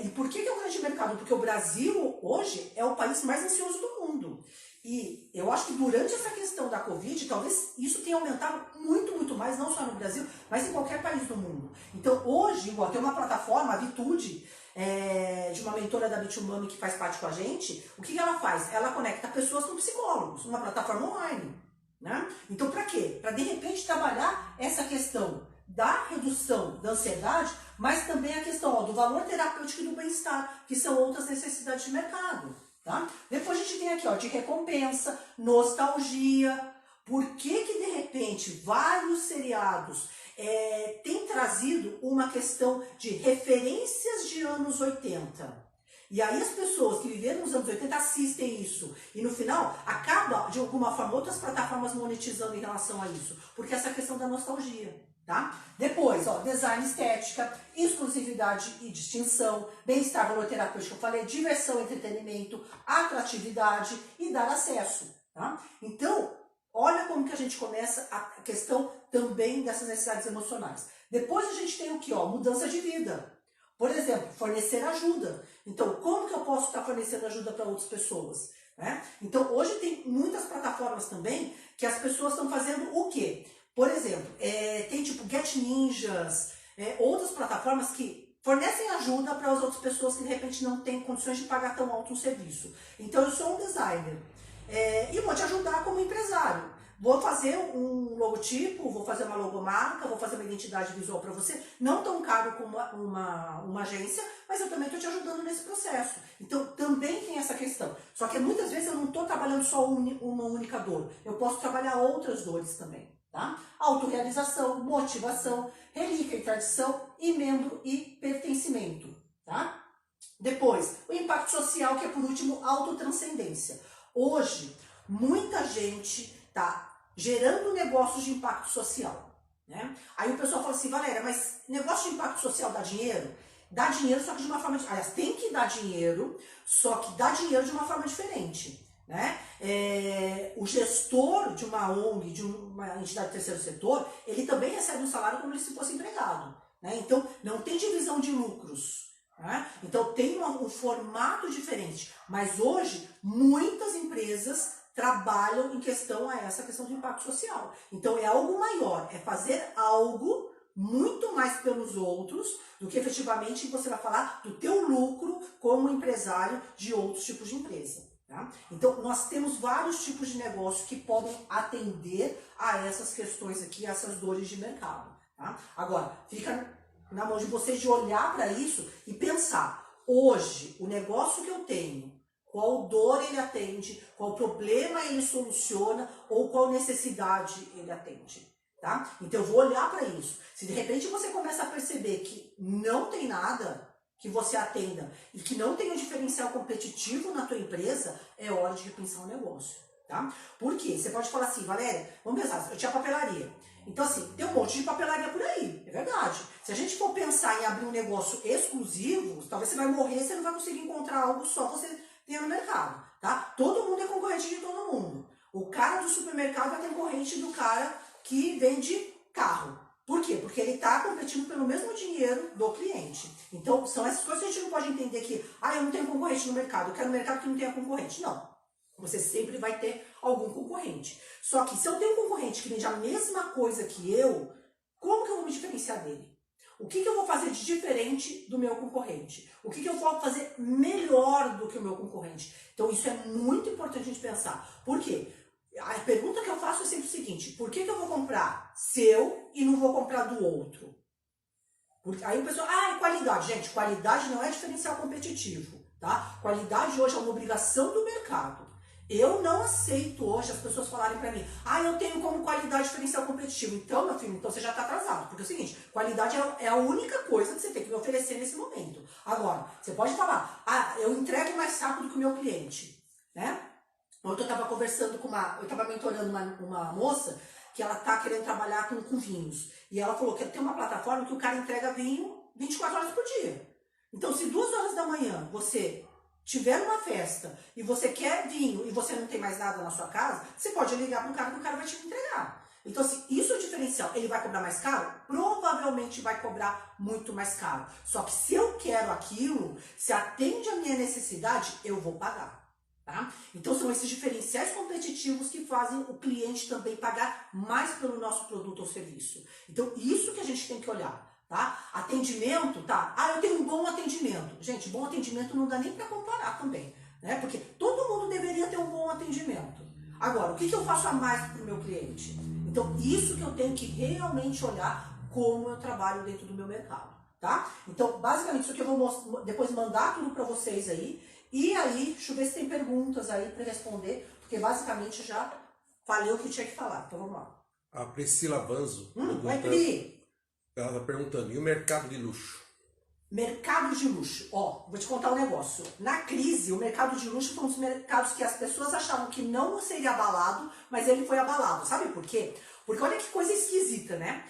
E por que é um grande mercado? Porque o Brasil hoje é o país mais ansioso do mundo. E eu acho que durante essa questão da Covid, talvez isso tenha aumentado muito, muito mais, não só no Brasil, mas em qualquer país do mundo. Então hoje, igual tem uma plataforma, a Vitude, de uma mentora da Bitumami que faz parte com a gente, o que ela faz? Ela conecta pessoas com psicólogos, uma plataforma online. Né? Então para quê? Para de repente trabalhar essa questão da redução da ansiedade, mas também a questão do valor terapêutico e do bem-estar, que são outras necessidades de mercado. Tá? Depois a gente tem aqui de recompensa, nostalgia. Por que de repente vários seriados têm trazido uma questão de referências de anos 80? E aí as pessoas que viveram nos anos 80 assistem isso. E no final, acaba, de alguma forma, outras plataformas monetizando em relação a isso. Porque essa questão da nostalgia. Tá? Depois, design, estética, exclusividade e distinção, bem-estar, valor terapêutico, eu falei, diversão, entretenimento, atratividade e dar acesso. Tá? Então, olha como que a gente começa a questão também dessas necessidades emocionais. Depois a gente tem o que? Mudança de vida. Por exemplo, fornecer ajuda. Então, como que eu posso estar fornecendo ajuda para outras pessoas? Né? Então, hoje tem muitas plataformas também que as pessoas estão fazendo o quê? Por exemplo, tem tipo Get Ninjas, outras plataformas que fornecem ajuda para as outras pessoas que de repente não têm condições de pagar tão alto um serviço. Então eu sou um designer e vou te ajudar como empresário. Vou fazer um logotipo, vou fazer uma logomarca, vou fazer uma identidade visual para você, não tão caro como uma agência, mas eu também estou te ajudando nesse processo. Então também tem essa questão. Só que muitas vezes eu não estou trabalhando só uma única dor, eu posso trabalhar outras dores também. Tá? Autorrealização, motivação, relíquia e tradição e membro e pertencimento. Tá? Depois, o impacto social, que é por último, autotranscendência. Hoje, muita gente está gerando negócios de impacto social. Né? Aí o pessoal fala assim, Valéria, mas negócio de impacto social dá dinheiro? Dá dinheiro, só que de uma forma diferente. Aliás, tem que dar dinheiro, só que dá dinheiro de uma forma diferente. Né? O gestor de uma ONG, de uma entidade do terceiro setor, ele também recebe um salário como se fosse empregado. Né? Então, não tem divisão de lucros. Né? Então, tem um formato diferente. Mas hoje, muitas empresas trabalham em questão a essa questão do impacto social. Então, é algo maior, é fazer algo muito mais pelos outros do que efetivamente você vai falar do teu lucro como empresário de outros tipos de empresa. Tá? Então, nós temos vários tipos de negócio que podem atender a essas questões aqui, a essas dores de mercado. Tá? Agora, fica na mão de vocês de olhar para isso e pensar, hoje, o negócio que eu tenho, qual dor ele atende, qual problema ele soluciona ou qual necessidade ele atende. Tá? Então, eu vou olhar para isso. Se de repente você começa a perceber que não tem nada que você atenda e que não tem um diferencial competitivo na tua empresa, é hora de repensar o negócio, tá? Por quê? Você pode falar assim, Valéria, vamos pensar, eu tinha papelaria. Então assim, tem um monte de papelaria por aí, é verdade. Se a gente for pensar em abrir um negócio exclusivo, talvez você vai morrer, você não vai conseguir encontrar algo só você ter no mercado, tá? Todo mundo é concorrente de todo mundo. O cara do supermercado é concorrente do cara que vende carro. Por quê? Porque ele está competindo pelo mesmo dinheiro do cliente. Então, são essas coisas que a gente não pode entender que, eu não tenho concorrente no mercado, eu quero um mercado que não tenha concorrente. Não. Você sempre vai ter algum concorrente. Só que se eu tenho um concorrente que vende a mesma coisa que eu, como que eu vou me diferenciar dele? O que eu vou fazer de diferente do meu concorrente? O que eu vou fazer melhor do que o meu concorrente? Então, isso é muito importante a gente pensar. Por quê? A pergunta que eu faço é sempre o seguinte: por que eu vou comprar seu e não vou comprar do outro? Porque aí o pessoal, qualidade. Gente, qualidade não é diferencial competitivo, tá? Qualidade hoje é uma obrigação do mercado. Eu não aceito hoje as pessoas falarem pra mim, eu tenho como qualidade diferencial competitivo. Então, meu filho, então você já tá atrasado. Porque é o seguinte, qualidade é a única coisa que você tem que me oferecer nesse momento. Agora, você pode falar, eu entrego mais rápido que o meu cliente, né? Ontem eu estava conversando eu estava mentorando uma moça que ela tá querendo trabalhar com vinhos. E ela falou que tem uma plataforma que o cara entrega vinho 24 horas por dia. Então, se 2 horas da manhã você tiver uma festa e você quer vinho e você não tem mais nada na sua casa, você pode ligar para o cara que o cara vai te entregar. Então, se isso é o diferencial, ele vai cobrar mais caro? Provavelmente vai cobrar muito mais caro. Só que se eu quero aquilo, se atende a minha necessidade, eu vou pagar. Tá? Então são esses diferenciais competitivos que fazem o cliente também pagar mais pelo nosso produto ou serviço. Então isso que a gente tem que olhar. Tá? Atendimento, tá? Eu tenho um bom atendimento. Gente, bom atendimento não dá nem para comparar também. Né? Porque todo mundo deveria ter um bom atendimento. Agora, o que eu faço a mais para o meu cliente? Então isso que eu tenho que realmente olhar como eu trabalho dentro do meu mercado. Tá? Então basicamente isso que eu vou depois mandar tudo para vocês aí. E aí, deixa eu ver se tem perguntas aí para responder, porque basicamente já falei o que tinha que falar. Então vamos lá. A Priscila Vanzo Oi, Pri. ela está perguntando, e o mercado de luxo? Mercado de luxo. Vou te contar um negócio. Na crise, o mercado de luxo foi um dos mercados que as pessoas achavam que não seria abalado, mas ele foi abalado. Sabe por quê? Porque olha que coisa esquisita, né?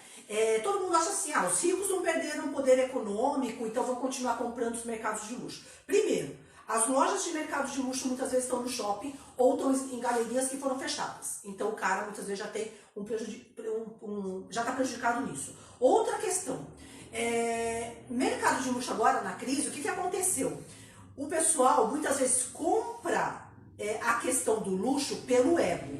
Todo mundo acha assim, os ricos não perderam poder econômico, então vão continuar comprando os mercados de luxo. Primeiro, as lojas de mercado de luxo muitas vezes estão no shopping ou estão em galerias que foram fechadas. Então o cara muitas vezes já tem já está prejudicado nisso. Outra questão, mercado de luxo agora na crise, o que aconteceu? O pessoal muitas vezes compra a questão do luxo pelo ego.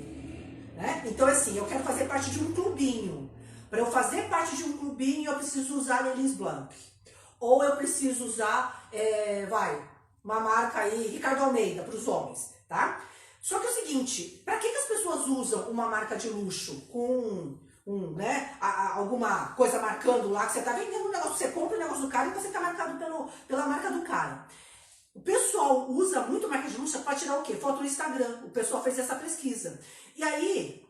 Né? Então assim, eu quero fazer parte de um clubinho. Para eu fazer parte de um clubinho eu preciso usar Elis Blanc. Ou eu preciso usar, uma marca aí, Ricardo Almeida, para os homens, tá? Só que é o seguinte, para que as pessoas usam uma marca de luxo com alguma coisa marcando lá, que você tá vendendo um negócio, você compra o negócio do cara e você tá marcado pela marca do cara. O pessoal usa muito marca de luxo para tirar o quê? Foto no Instagram. O pessoal fez essa pesquisa. E aí,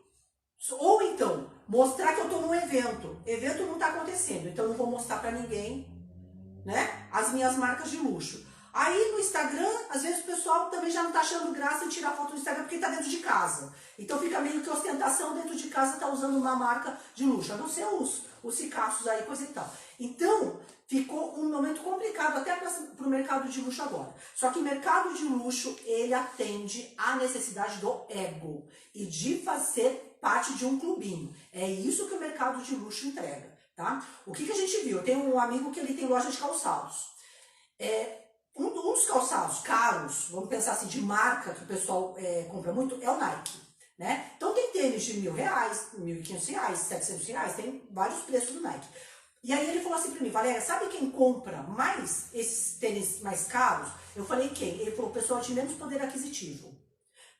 ou então, mostrar que eu tô num evento. Evento não tá acontecendo, então eu não vou mostrar para ninguém, né, as minhas marcas de luxo. Aí no Instagram, às vezes o pessoal também já não tá achando graça em tirar foto no Instagram porque tá dentro de casa. Então fica meio que ostentação dentro de casa, tá usando uma marca de luxo. A não ser os ricaços aí, coisa e tal. Então, ficou um momento complicado até para o mercado de luxo agora. Só que o mercado de luxo, ele atende à necessidade do ego e de fazer parte de um clubinho. É isso que o mercado de luxo entrega. Tá? O que a gente viu? Eu tenho um amigo que ele tem loja de calçados. Um dos calçados caros, vamos pensar assim, de marca que o pessoal compra muito, é o Nike. Né? Então tem tênis de R$1.000, R$1.500, R$700, tem vários preços do Nike. E aí ele falou assim pra mim, Valéria, sabe quem compra mais esses tênis mais caros? Eu falei, quem? Ele falou, o pessoal de menos poder aquisitivo.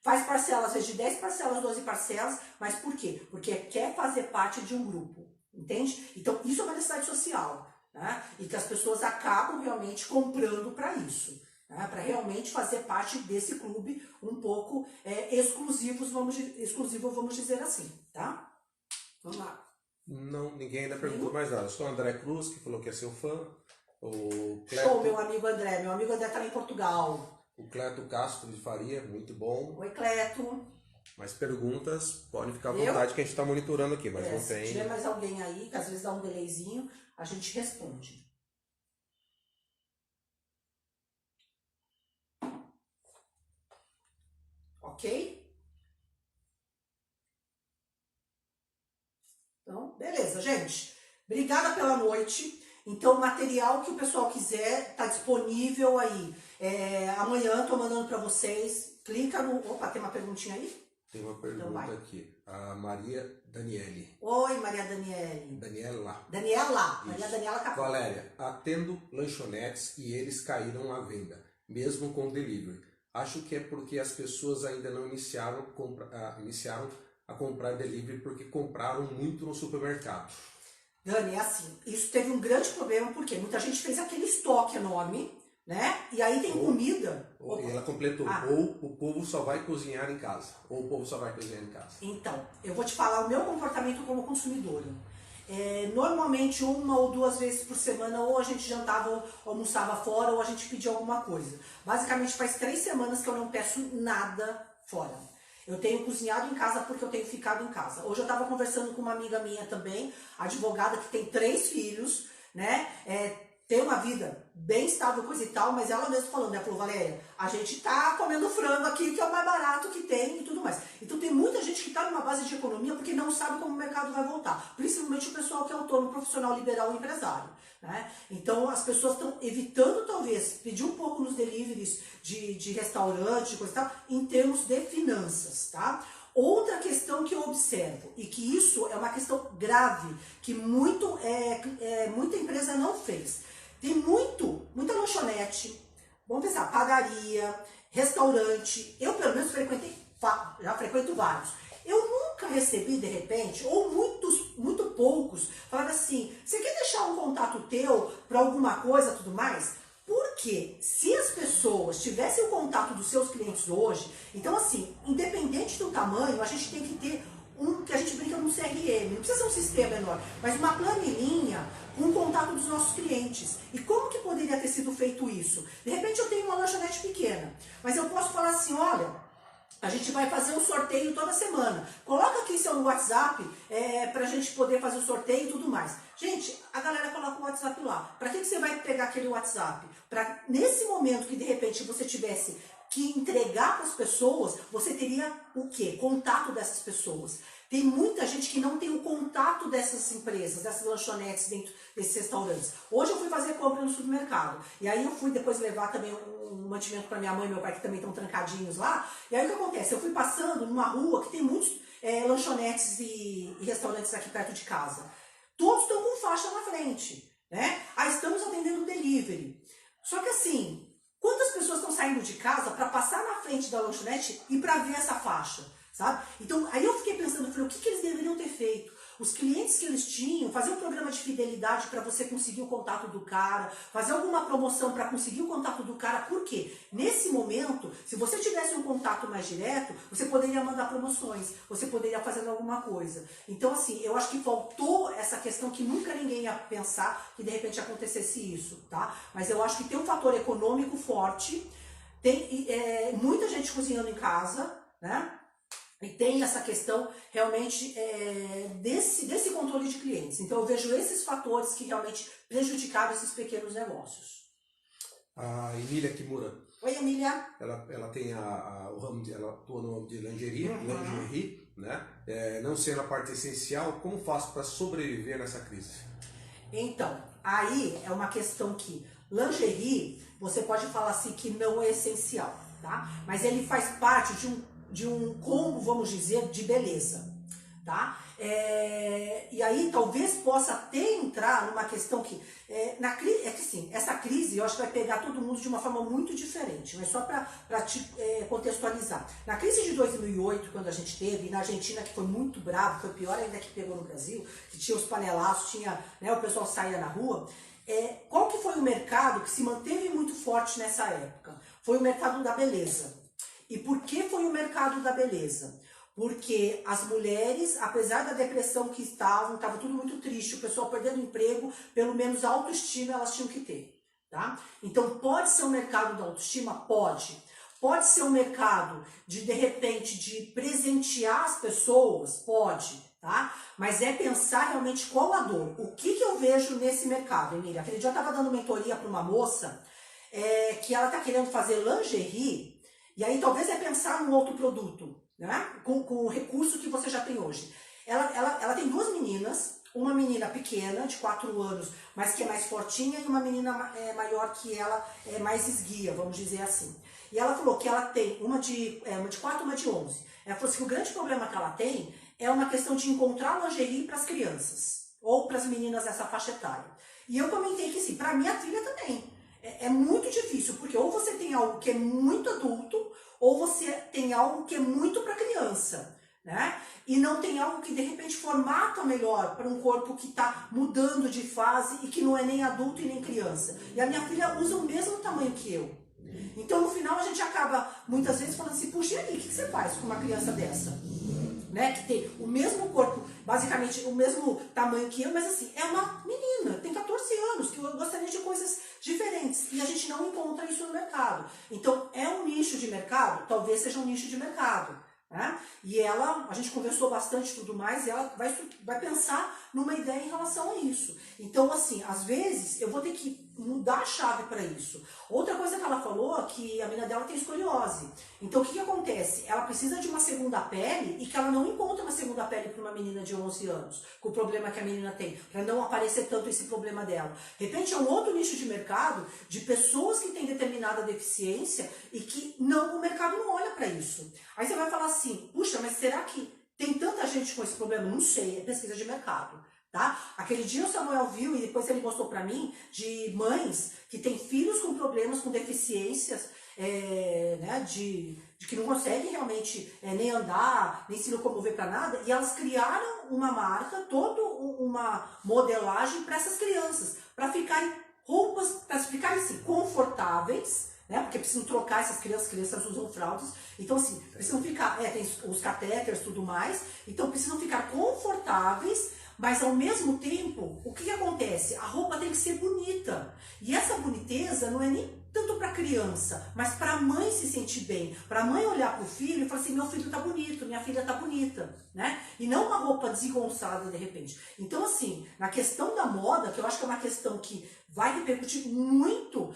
Faz parcelas, às vezes de 10 parcelas, 12 parcelas, mas por quê? Porque quer fazer parte de um grupo. Entende? Então, isso é uma necessidade social, né? E que as pessoas acabam realmente comprando para isso, né? Para realmente fazer parte desse clube um pouco exclusivo, vamos dizer assim, tá? Vamos lá. Não, ninguém ainda perguntou mais nada. Só o André Cruz, que falou que é seu fã. O Cleto, Show, meu amigo André. Meu amigo André tá lá em Portugal. O Cleto Castro de Faria, muito bom. Oi, Cleto. Mais perguntas, podem ficar à vontade que a gente está monitorando aqui, mas não tem. Se tiver mais alguém aí, que às vezes dá um delayzinho, a gente responde. Ok? Então, beleza, gente. Obrigada pela noite. Então, o material que o pessoal quiser tá disponível aí. Amanhã tô mandando para vocês. Clica no... Opa, tem uma perguntinha aí? Tem uma pergunta aqui. A Maria Daniele. Oi, Maria Daniele. Daniela. Daniela. Isso. Maria Daniela Capão. Valéria, atendo lanchonetes e eles caíram à venda, mesmo com delivery. Acho que é porque as pessoas ainda não iniciaram a comprar delivery porque compraram muito no supermercado. Dani, é assim, isso teve um grande problema porque muita gente fez aquele estoque enorme, né? E aí tem comida. E ela completou, ou o povo só vai cozinhar em casa, ou o povo só vai cozinhar em casa. Então, eu vou te falar o meu comportamento como consumidora. Normalmente 1 ou 2 vezes por semana ou a gente jantava ou almoçava fora ou a gente pedia alguma coisa. Basicamente faz 3 semanas que eu não peço nada fora. Eu tenho cozinhado em casa porque eu tenho ficado em casa. Hoje eu estava conversando com uma amiga minha também, advogada que tem 3 filhos, né? Tem uma vida bem estável, coisa e tal, mas ela mesma falando, ela falou, Valéria, a gente tá comendo frango aqui, que é o mais barato que tem e tudo mais. Então tem muita gente que tá numa base de economia porque não sabe como o mercado vai voltar. Principalmente o pessoal que é autônomo, profissional, liberal e empresário. Né? Então as pessoas estão evitando talvez pedir um pouco nos deliveries de restaurante, coisa e tal, em termos de finanças, tá? Outra questão que eu observo, e que isso é uma questão grave, que muita empresa não fez. Tem muita lanchonete, vamos pensar, padaria, restaurante, eu pelo menos já frequento vários. Eu nunca recebi, de repente, ou muito poucos, falando assim, você quer deixar um contato teu para alguma coisa, tudo mais? Porque se as pessoas tivessem o contato dos seus clientes hoje, então assim, independente do tamanho, a gente tem que ter que a gente brinca num CRM, não precisa ser um sistema enorme, mas uma planilhinha com o contato dos nossos clientes. E como que poderia ter sido feito isso? De repente eu tenho uma lanchonete pequena, mas eu posso falar assim, olha, a gente vai fazer um sorteio toda semana. Coloca aqui seu WhatsApp pra gente poder fazer o sorteio e tudo mais. Gente, a galera coloca o WhatsApp lá. Pra que você vai pegar aquele WhatsApp? Pra nesse momento que de repente você tivesse que entregar para as pessoas, você teria o quê? Contato dessas pessoas. Tem muita gente que não tem o contato dessas empresas, dessas lanchonetes dentro desses restaurantes. Hoje eu fui fazer compra no supermercado. E aí eu fui depois levar também um mantimento para minha mãe e meu pai, que também estão trancadinhos lá. E aí o que acontece? Eu fui passando numa rua que tem muitos lanchonetes e restaurantes aqui perto de casa. Todos estão com faixa na frente, né? Aí estamos atendendo delivery. Só que assim, quantas pessoas estão saindo de casa para passar na frente da lanchonete e para ver essa faixa, sabe? Então, aí eu fiquei pensando, falei, o que eles deveriam ter feito? Os clientes que eles tinham, fazer um programa de fidelidade para você conseguir o contato do cara, fazer alguma promoção para conseguir o contato do cara, por quê? Nesse momento, se você tivesse um contato mais direto, você poderia mandar promoções, você poderia fazer alguma coisa. Então, assim, eu acho que faltou essa questão que nunca ninguém ia pensar que de repente acontecesse isso, tá? Mas eu acho que tem um fator econômico forte, tem muita gente cozinhando em casa, né? E tem essa questão realmente desse controle de clientes. Então eu vejo esses fatores que realmente prejudicaram esses pequenos negócios. A Emília Kimura. Oi, Emília. Ela tem o ramo ela atua no ramo de lingerie, né? Não sendo a parte essencial, como faço para sobreviver nessa crise? Então, aí é uma questão que lingerie, você pode falar assim que não é essencial, tá? Mas ele faz parte de um combo, vamos dizer, de beleza, tá? E aí talvez possa até entrar numa questão que, essa crise eu acho que vai pegar todo mundo de uma forma muito diferente, mas só para te contextualizar. Na crise de 2008, quando a gente teve, e na Argentina, que foi muito bravo, foi pior ainda que pegou no Brasil, que tinha os panelaços, tinha, né, o pessoal saía na rua, qual que foi o mercado que se manteve muito forte nessa época? Foi o mercado da beleza. E por que foi o mercado da beleza? Porque as mulheres, apesar da depressão que estava tudo muito triste, o pessoal perdendo emprego, pelo menos a autoestima elas tinham que ter, tá? Então pode ser um mercado da autoestima? Pode. Pode ser um mercado de repente, de presentear as pessoas? Pode, tá? Mas é pensar realmente qual a dor. O que eu vejo nesse mercado, Emília? Aquele dia eu estava dando mentoria para uma moça que ela está querendo fazer lingerie. E aí talvez pensar num outro produto, né? Com o recurso que você já tem hoje. Ela tem duas meninas, uma menina pequena, de 4 anos, mas que é mais fortinha, e uma menina maior que ela, é mais esguia, vamos dizer assim. E ela falou que ela tem uma de 4 e uma de 11. Ela falou assim que o grande problema que ela tem é uma questão de encontrar lingerie para as crianças, ou para as meninas dessa faixa etária. E eu comentei que sim, para minha filha também. É muito difícil, porque ou você tem algo que é muito adulto, ou você tem algo que é muito para criança, né? E não tem algo que de repente formata melhor para um corpo que está mudando de fase e que não é nem adulto e nem criança. E a minha filha usa o mesmo tamanho que eu. Então no final a gente acaba muitas vezes falando assim, puxa, e aí, o que você faz com uma criança dessa? Né, que tem o mesmo corpo, basicamente o mesmo tamanho que eu, mas assim, é uma menina, tem 14 anos, que eu gostaria de coisas diferentes, e a gente não encontra isso no mercado. Então, é um nicho de mercado? Talvez seja um nicho de mercado, né? E a gente conversou bastante e tudo mais, e ela vai pensar numa ideia em relação a isso. Então, assim, às vezes, eu vou ter que mudar a chave para isso. Outra coisa que ela falou é que a menina dela tem escoliose. Então, o que acontece? Ela precisa de uma segunda pele e que ela não encontra uma segunda pele para uma menina de 11 anos, com o problema que a menina tem, para não aparecer tanto esse problema dela. De repente, é um outro nicho de mercado de pessoas que têm determinada deficiência e que o mercado não olha para isso. Aí você vai falar assim, puxa, mas será que tem tanta gente com esse problema? Não sei, é pesquisa de mercado. Tá? Aquele dia o Samuel viu e depois ele mostrou para mim de mães que têm filhos com problemas, com deficiências, né, de que não conseguem realmente nem andar, nem se locomover para nada, e elas criaram uma marca, toda uma modelagem para essas crianças, para ficarem roupas, para ficarem assim, confortáveis, né, porque precisam trocar essas crianças usam fraldas, então assim, precisam ficar, tem os catéteres e tudo mais, então precisam ficar confortáveis. Mas ao mesmo tempo, o que acontece? A roupa tem que ser bonita. E essa boniteza não é nem tanto para a criança, mas para a mãe se sentir bem. Para a mãe olhar para o filho e falar assim, meu filho tá bonito, minha filha tá bonita, né? E não uma roupa desengonçada de repente. Então assim, na questão da moda, que eu acho que é uma questão que vai repercutir muito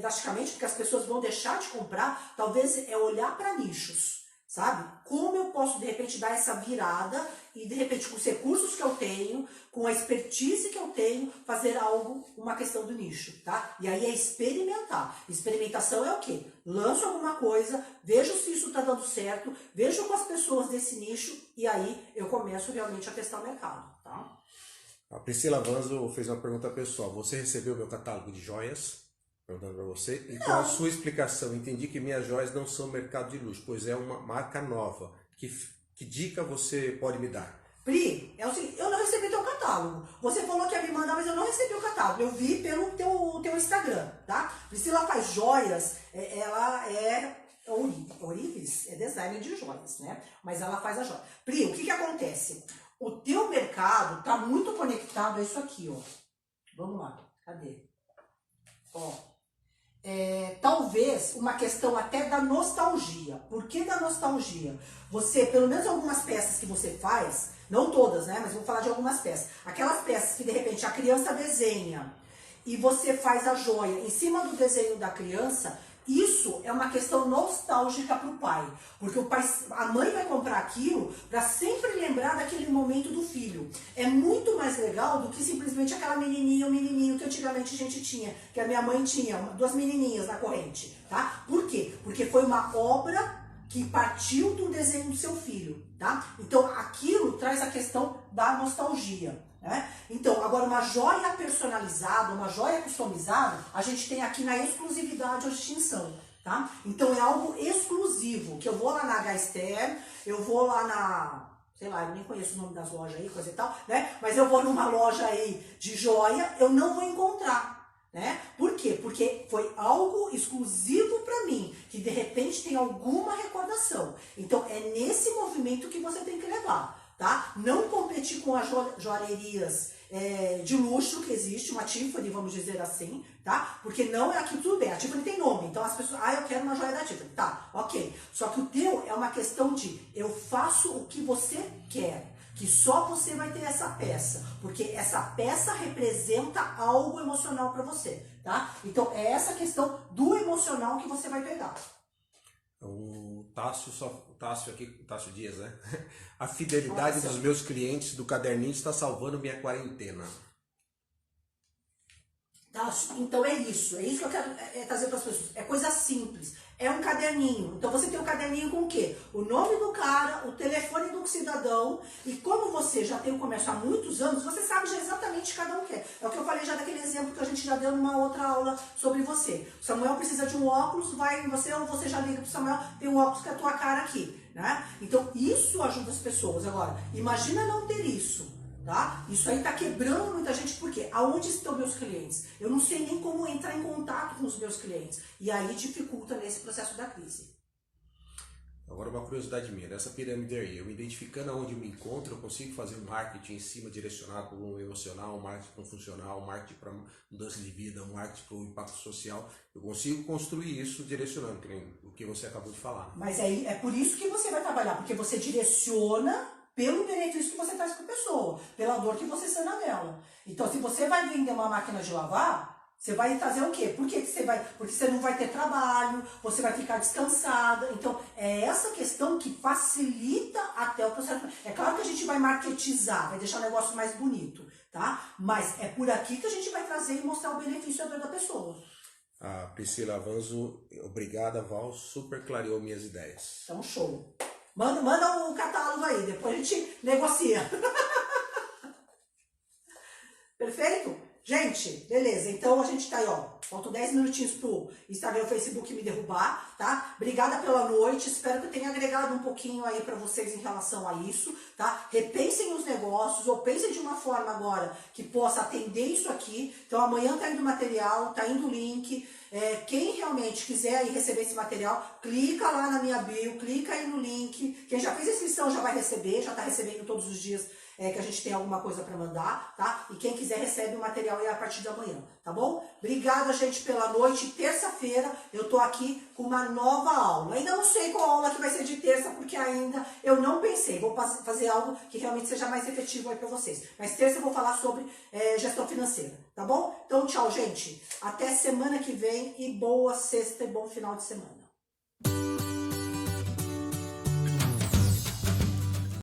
drasticamente, porque as pessoas vão deixar de comprar, talvez é olhar para nichos. Sabe? Como eu posso, de repente, dar essa virada e, de repente, com os recursos que eu tenho, com a expertise que eu tenho, fazer algo, uma questão do nicho, tá? E aí é experimentar. Experimentação é o quê? Lanço alguma coisa, vejo se isso tá dando certo, vejo com as pessoas desse nicho e aí eu começo realmente a testar o mercado, tá? A Priscila Vanzo fez uma pergunta pessoal. Você recebeu meu catálogo de joias? Perguntando para você. E com a sua explicação, entendi que minhas joias não são mercado de luxo, pois é uma marca nova. Que dica você pode me dar? Pri, é o seguinte, eu não recebi teu catálogo. Você falou que ia me mandar, mas eu não recebi o catálogo. Eu vi pelo teu Instagram, tá? Priscila faz joias, ela é Orives, é designer de joias, né? Mas ela faz a joia. Pri, o que acontece? O teu mercado tá muito conectado a isso aqui, ó. Vamos lá, cadê? Ó. Talvez uma questão até da nostalgia. Por que da nostalgia? Você, pelo menos algumas peças que você faz, não todas, né? Mas vou falar de algumas peças. Aquelas peças que de repente a criança desenha e você faz a joia em cima do desenho da criança, isso é uma questão nostálgica para o pai. Porque a mãe vai comprar aquilo para sempre lembrar daquele momento do filho. É muito mais legal do que simplesmente aquela menininha ou menininho que antigamente a gente tinha. Que a minha mãe tinha, 2 menininhas na corrente. Tá? Por quê? Porque foi uma obra que partiu do desenho do seu filho. Tá? Então aquilo traz a questão da nostalgia. Né? Então, agora uma joia personalizada, uma joia customizada, a gente tem aqui na exclusividade ou distinção, tá? Então é algo exclusivo, que eu vou lá na H-Ster, eu vou lá na, sei lá, eu nem conheço o nome das lojas aí, coisa e tal, né? Mas eu vou numa loja aí de joia, eu não vou encontrar, né? Por quê? Porque foi algo exclusivo para mim, que de repente tem alguma recordação. Então é nesse movimento que você tem que levar. Tá? Não competir com as joalherias de luxo que existe, uma Tiffany, vamos dizer assim, tá? Porque não é aquilo, tudo bem, a Tiffany tem nome, então as pessoas, eu quero uma joia da Tiffany, tá, ok. Só que o teu é uma questão de, eu faço o que você quer, que só você vai ter essa peça, porque essa peça representa algo emocional para você, tá? Então é essa questão do emocional que você vai pegar. O Tássio aqui, o Tássio Dias, né? A fidelidade Nossa. dos meus clientes do caderninho está salvando minha quarentena. Tá? Então é isso que eu quero trazer para as pessoas. É coisa simples. É um caderninho. Então você tem um caderninho com o quê? O nome do cara, o telefone do cidadão, e como você já tem o comércio há muitos anos, você sabe já exatamente cada um quer. É o que eu falei já daquele exemplo que a gente já deu numa outra aula sobre você. O Samuel precisa de um óculos, vai em você, ou você já liga pro Samuel, tem um óculos com a tua cara aqui, né? Então isso ajuda as pessoas. Agora, imagina não ter isso. Tá? Isso aí está quebrando muita gente, porque aonde estão meus clientes? Eu não sei nem como entrar em contato com os meus clientes. E aí dificulta nesse processo da crise. Agora uma curiosidade minha, nessa pirâmide aí, eu identificando aonde eu me encontro, eu consigo fazer um marketing em cima direcionado para um emocional, um marketing para um funcional, um marketing para mudança de vida, um marketing para o impacto social. Eu consigo construir isso direcionando, que nem o que você acabou de falar. Mas aí é por isso que você vai trabalhar, porque você direciona pelo benefício que você traz para a pessoa, pela dor que você sana nela. Então, se você vai vender uma máquina de lavar, você vai trazer o quê? Por que você vai? Porque você não vai ter trabalho, você vai ficar descansada. Então, é essa questão que facilita até o processo. É claro que a gente vai marketizar, vai deixar o negócio mais bonito, tá? Mas é por aqui que a gente vai trazer e mostrar o benefício à dor da pessoa. A Priscila Avanzo, obrigada, Val, super clareou minhas ideias. Então, show. Manda um catálogo aí, depois a gente negocia. Perfeito? Gente, beleza. Então a gente tá aí, ó. Faltam 10 minutinhos pro Instagram e o Facebook me derrubar, tá? Obrigada pela noite. Espero que eu tenha agregado um pouquinho aí pra vocês em relação a isso, tá? Repensem os negócios ou pensem de uma forma agora que possa atender isso aqui. Então amanhã tá indo o material, tá indo o link. Quem realmente quiser aí receber esse material, clica lá na minha bio, clica aí no link. Quem já fez a inscrição já vai receber, já tá recebendo todos os dias que a gente tem alguma coisa para mandar, tá? E quem quiser recebe o material aí a partir de amanhã, tá bom? Obrigada, gente, pela noite. Terça-feira eu tô aqui com uma nova aula. Ainda não sei qual aula que vai ser de terça, porque ainda eu não pensei. Vou fazer algo que realmente seja mais efetivo aí para vocês. Mas terça eu vou falar sobre gestão financeira, tá bom? Então, tchau, gente. Até semana que vem e boa sexta e bom final de semana.